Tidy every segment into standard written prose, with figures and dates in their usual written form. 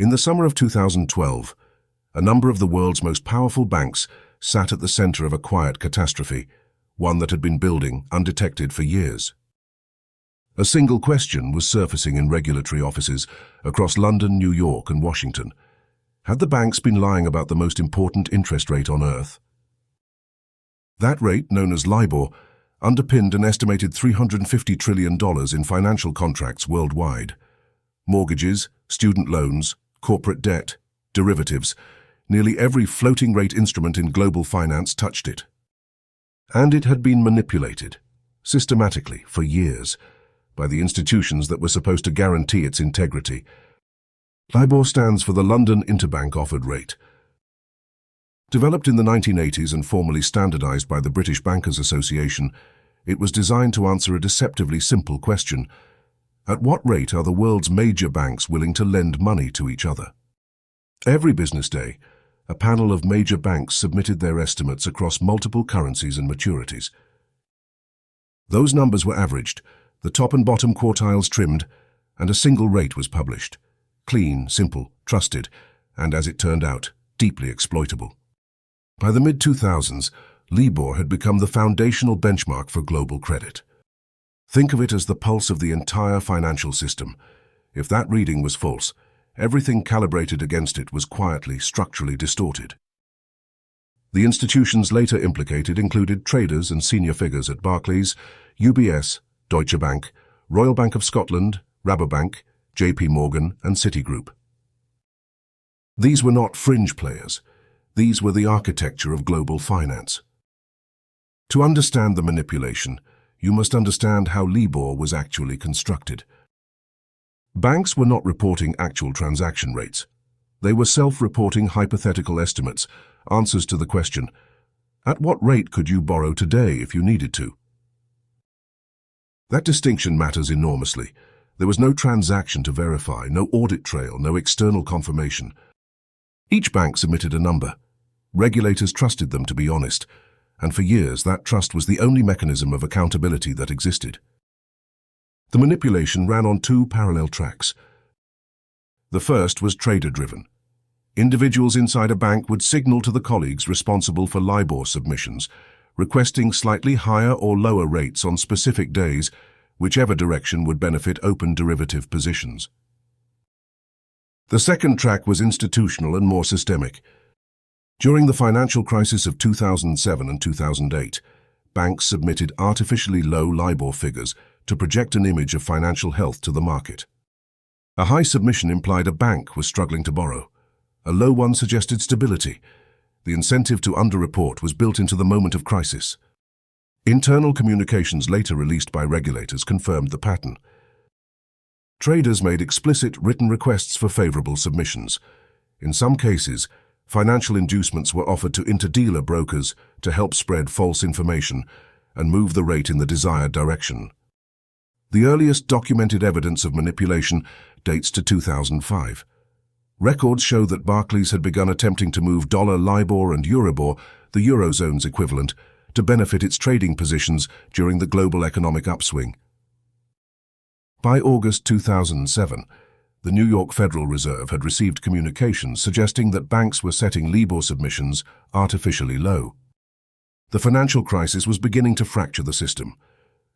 In the summer of 2012, a number of the world's most powerful banks sat at the center of a quiet catastrophe, one that had been building undetected for years. A single question was surfacing in regulatory offices across London, New York, and Washington. Had the banks been lying about the most important interest rate on earth? That rate, known as LIBOR, underpinned an estimated $350 trillion in financial contracts worldwide. Mortgages, student loans, corporate debt, derivatives, nearly every floating rate instrument in global finance touched it. And it had been manipulated, systematically, for years, by the institutions that were supposed to guarantee its integrity. LIBOR stands for the London Interbank Offered Rate. Developed in the 1980s and formally standardized by the British Bankers Association, it was designed to answer a deceptively simple question: at what rate are the world's major banks willing to lend money to each other? Every business day, a panel of major banks submitted their estimates across multiple currencies and maturities. Those numbers were averaged, the top and bottom quartiles trimmed, and a single rate was published. Clean, simple, trusted, and as it turned out, deeply exploitable. By the mid-2000s, LIBOR had become the foundational benchmark for global credit. Think of it as the pulse of the entire financial system. If that reading was false, everything calibrated against it was quietly, structurally distorted. The institutions later implicated included traders and senior figures at Barclays, UBS, Deutsche Bank, Royal Bank of Scotland, Rabobank, JP Morgan, and Citigroup. These were not fringe players. These were the architecture of global finance. To understand the manipulation, you must understand how LIBOR was actually constructed. Banks were not reporting actual transaction rates. They were self-reporting hypothetical estimates, answers to the question, at what rate could you borrow today if you needed to? That distinction matters enormously. There was no transaction to verify, no audit trail, no external confirmation. Each bank submitted a number. Regulators trusted them to be honest, and for years that trust was the only mechanism of accountability that existed. The manipulation ran on two parallel tracks. The first was trader-driven. Individuals inside a bank would signal to the colleagues responsible for LIBOR submissions, requesting slightly higher or lower rates on specific days, whichever direction would benefit open derivative positions. The second track was institutional and more systemic. During the financial crisis of 2007 and 2008, banks submitted artificially low LIBOR figures to project an image of financial health to the market. A high submission implied a bank was struggling to borrow. A low one suggested stability. The incentive to underreport was built into the moment of crisis. Internal communications later released by regulators confirmed the pattern. Traders made explicit written requests for favorable submissions. In some cases, financial inducements were offered to interdealer brokers to help spread false information and move the rate in the desired direction. The earliest documented evidence of manipulation dates to 2005. Records show that Barclays had begun attempting to move dollar LIBOR and Euribor, the Eurozone's equivalent, to benefit its trading positions during the global economic upswing. By August 2007, the New York Federal Reserve had received communications suggesting that banks were setting LIBOR submissions artificially low. The financial crisis was beginning to fracture the system.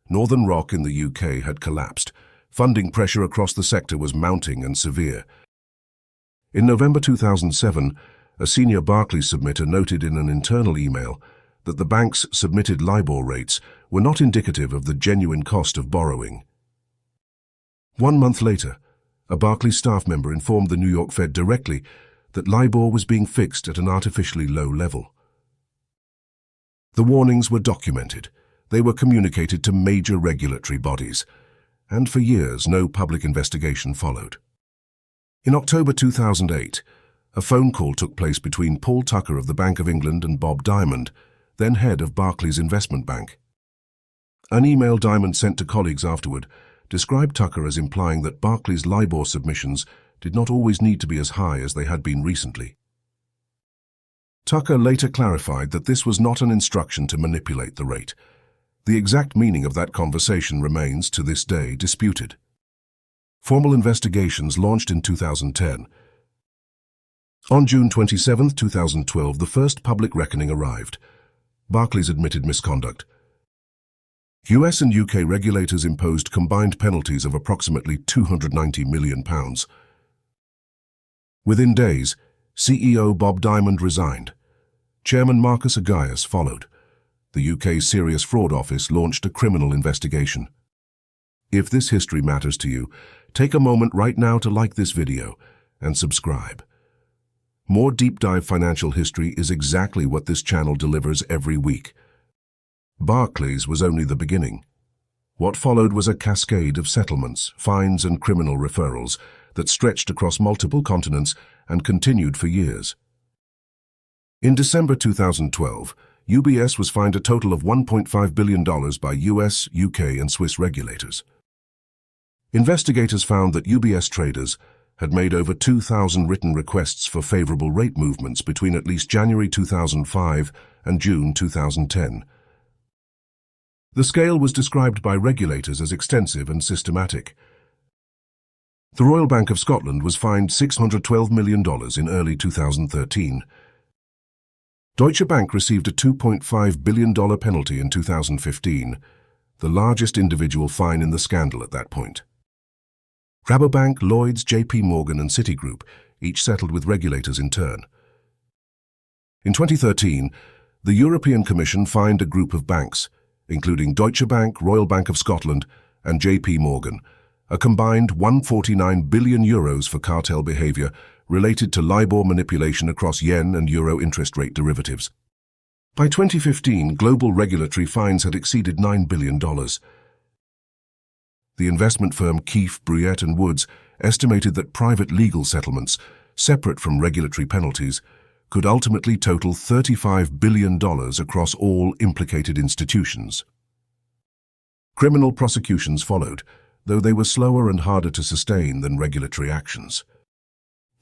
Northern Rock in the UK had collapsed. Funding pressure across the sector was mounting and severe. In November 2007, a senior Barclays submitter noted in an internal email that the bank's submitted LIBOR rates were not indicative of the genuine cost of borrowing. 1 month later, a Barclays staff member informed the New York Fed directly that LIBOR was being fixed at an artificially low level. The warnings were documented. They were communicated to major regulatory bodies, and for years no public investigation followed. In October 2008, a phone call took place between Paul Tucker of the Bank of England and Bob Diamond, then head of Barclays Investment Bank. An email Diamond sent to colleagues afterward described Tucker as implying that Barclays' LIBOR submissions did not always need to be as high as they had been recently. Tucker later clarified that this was not an instruction to manipulate the rate. The exact meaning of that conversation remains, to this day, disputed. Formal investigations launched in 2010 On June 27, 2012, the first public reckoning arrived. Barclays admitted misconduct. US and UK regulators imposed combined penalties of approximately £290 million. Within days, CEO Bob Diamond resigned. Chairman Marcus Agius followed. The UK's Serious Fraud Office launched a criminal investigation. If this history matters to you, take a moment right now to like this video and subscribe. More deep dive financial history is exactly what this channel delivers every week. Barclays was only the beginning. What followed was a cascade of settlements, fines and criminal referrals that stretched across multiple continents and continued for years. In December 2012, UBS was fined a total of $1.5 billion by US, UK and Swiss regulators. Investigators found that UBS traders had made over 2,000 written requests for favorable rate movements between at least January 2005 and June 2010. The scale was described by regulators as extensive and systematic. The Royal Bank of Scotland was fined $612 million in early 2013. Deutsche Bank received a $2.5 billion penalty in 2015, the largest individual fine in the scandal at that point. Rabobank, Lloyds, JP Morgan and Citigroup each settled with regulators in turn. In 2013, the European Commission fined a group of banks, including Deutsche Bank, Royal Bank of Scotland and JP Morgan, a combined €149 billion for cartel behavior related to LIBOR manipulation across yen and euro interest rate derivatives. By 2015, global regulatory fines had exceeded $9 billion. The investment firm Keefe, Bruyette and Woods estimated that private legal settlements, separate from regulatory penalties, could ultimately total $35 billion across all implicated institutions. Criminal prosecutions followed, though they were slower and harder to sustain than regulatory actions.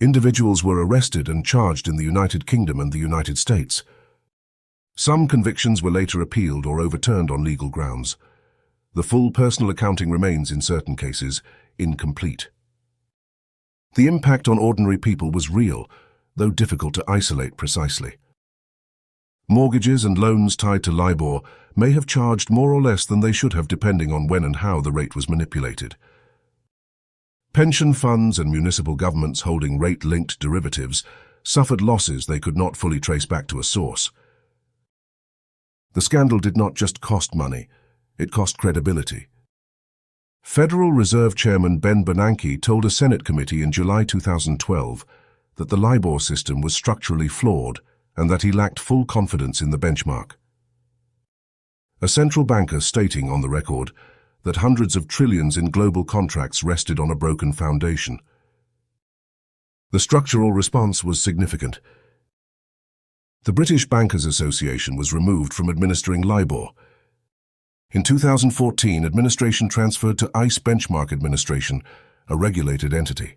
Individuals were arrested and charged in the United Kingdom and the United States. Some convictions were later appealed or overturned on legal grounds. The full personal accounting remains, in certain cases, incomplete. The impact on ordinary people was real, though difficult to isolate precisely. Mortgages and loans tied to LIBOR may have charged more or less than they should have depending on when and how the rate was manipulated. Pension funds and municipal governments holding rate-linked derivatives suffered losses they could not fully trace back to a source. The scandal did not just cost money, it cost credibility. Federal Reserve Chairman Ben Bernanke told a Senate committee in July 2012 that the LIBOR system was structurally flawed and that he lacked full confidence in the benchmark. A central banker stating on the record that hundreds of trillions in global contracts rested on a broken foundation. The structural response was significant. The British Bankers Association was removed from administering LIBOR. In 2014, administration transferred to ICE Benchmark Administration, a regulated entity.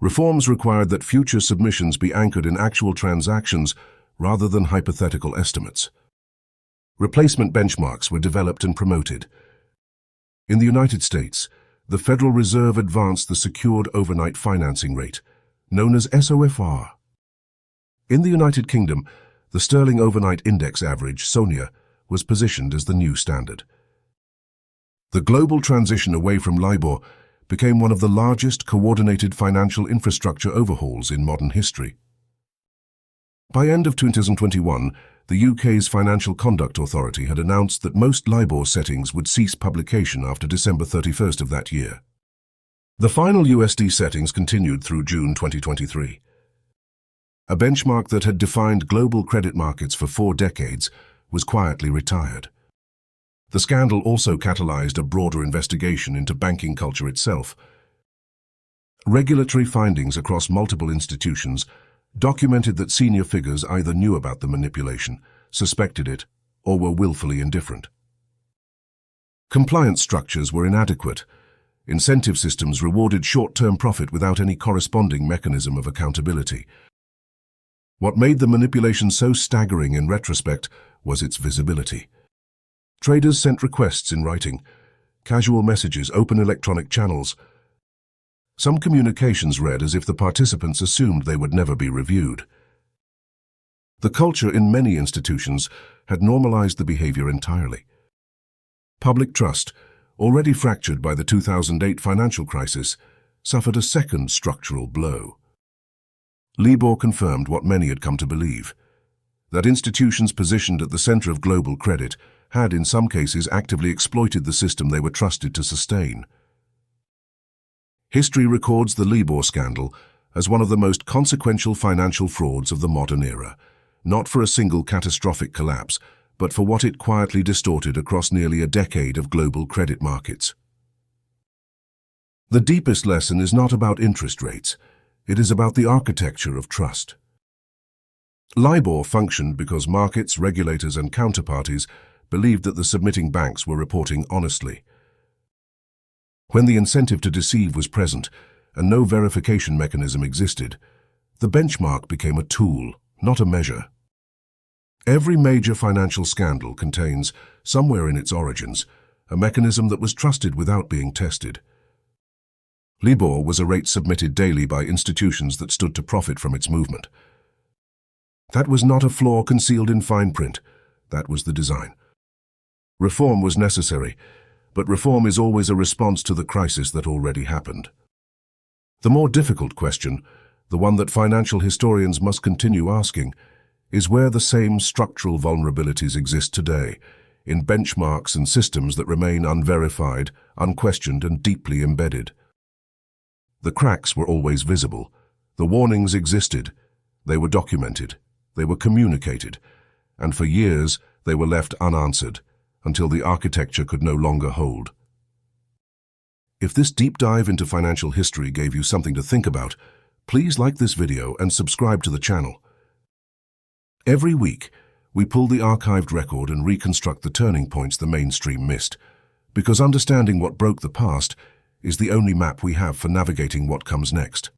Reforms required that future submissions be anchored in actual transactions rather than hypothetical estimates. Replacement benchmarks were developed and promoted. In the United States, the Federal Reserve advanced the Secured Overnight Financing Rate, known as SOFR. In the United Kingdom, the Sterling Overnight Index Average, SONIA, was positioned as the new standard. The global transition away from LIBOR became one of the largest coordinated financial infrastructure overhauls in modern history. By end of 2021, the UK's Financial Conduct Authority had announced that most LIBOR settings would cease publication after December 31st of that year. The final USD settings continued through June 2023. A benchmark that had defined global credit markets for 4 decades was quietly retired. The scandal also catalyzed a broader investigation into banking culture itself. Regulatory findings across multiple institutions documented that senior figures either knew about the manipulation, suspected it, or were willfully indifferent. Compliance structures were inadequate. Incentive systems rewarded short-term profit without any corresponding mechanism of accountability. What made the manipulation so staggering in retrospect was its visibility. Traders sent requests in writing, casual messages, open electronic channels. Some communications read as if the participants assumed they would never be reviewed. The culture in many institutions had normalized the behavior entirely. Public trust, already fractured by the 2008 financial crisis, suffered a second structural blow. LIBOR confirmed what many had come to believe, that institutions positioned at the center of global credit had in some cases actively exploited the system they were trusted to sustain. History records the LIBOR scandal as one of the most consequential financial frauds of the modern era, not for a single catastrophic collapse, but for what it quietly distorted across nearly a decade of global credit markets. The deepest lesson is not about interest rates. It is about the architecture of trust. LIBOR functioned because markets, regulators, and counterparties believed that the submitting banks were reporting honestly. When the incentive to deceive was present and no verification mechanism existed, the benchmark became a tool, not a measure. Every major financial scandal contains, somewhere in its origins, a mechanism that was trusted without being tested. LIBOR was a rate submitted daily by institutions that stood to profit from its movement. That was not a flaw concealed in fine print. That was the design. Reform was necessary, but reform is always a response to the crisis that already happened. The more difficult question, the one that financial historians must continue asking, is where the same structural vulnerabilities exist today, in benchmarks and systems that remain unverified, unquestioned, and deeply embedded. The cracks were always visible. The warnings existed. They were documented. They were communicated. And for years, they were left unanswered, until the architecture could no longer hold. If this deep dive into financial history gave you something to think about, please like this video and subscribe to the channel. Every week, we pull the archived record and reconstruct the turning points the mainstream missed, because understanding what broke the past is the only map we have for navigating what comes next.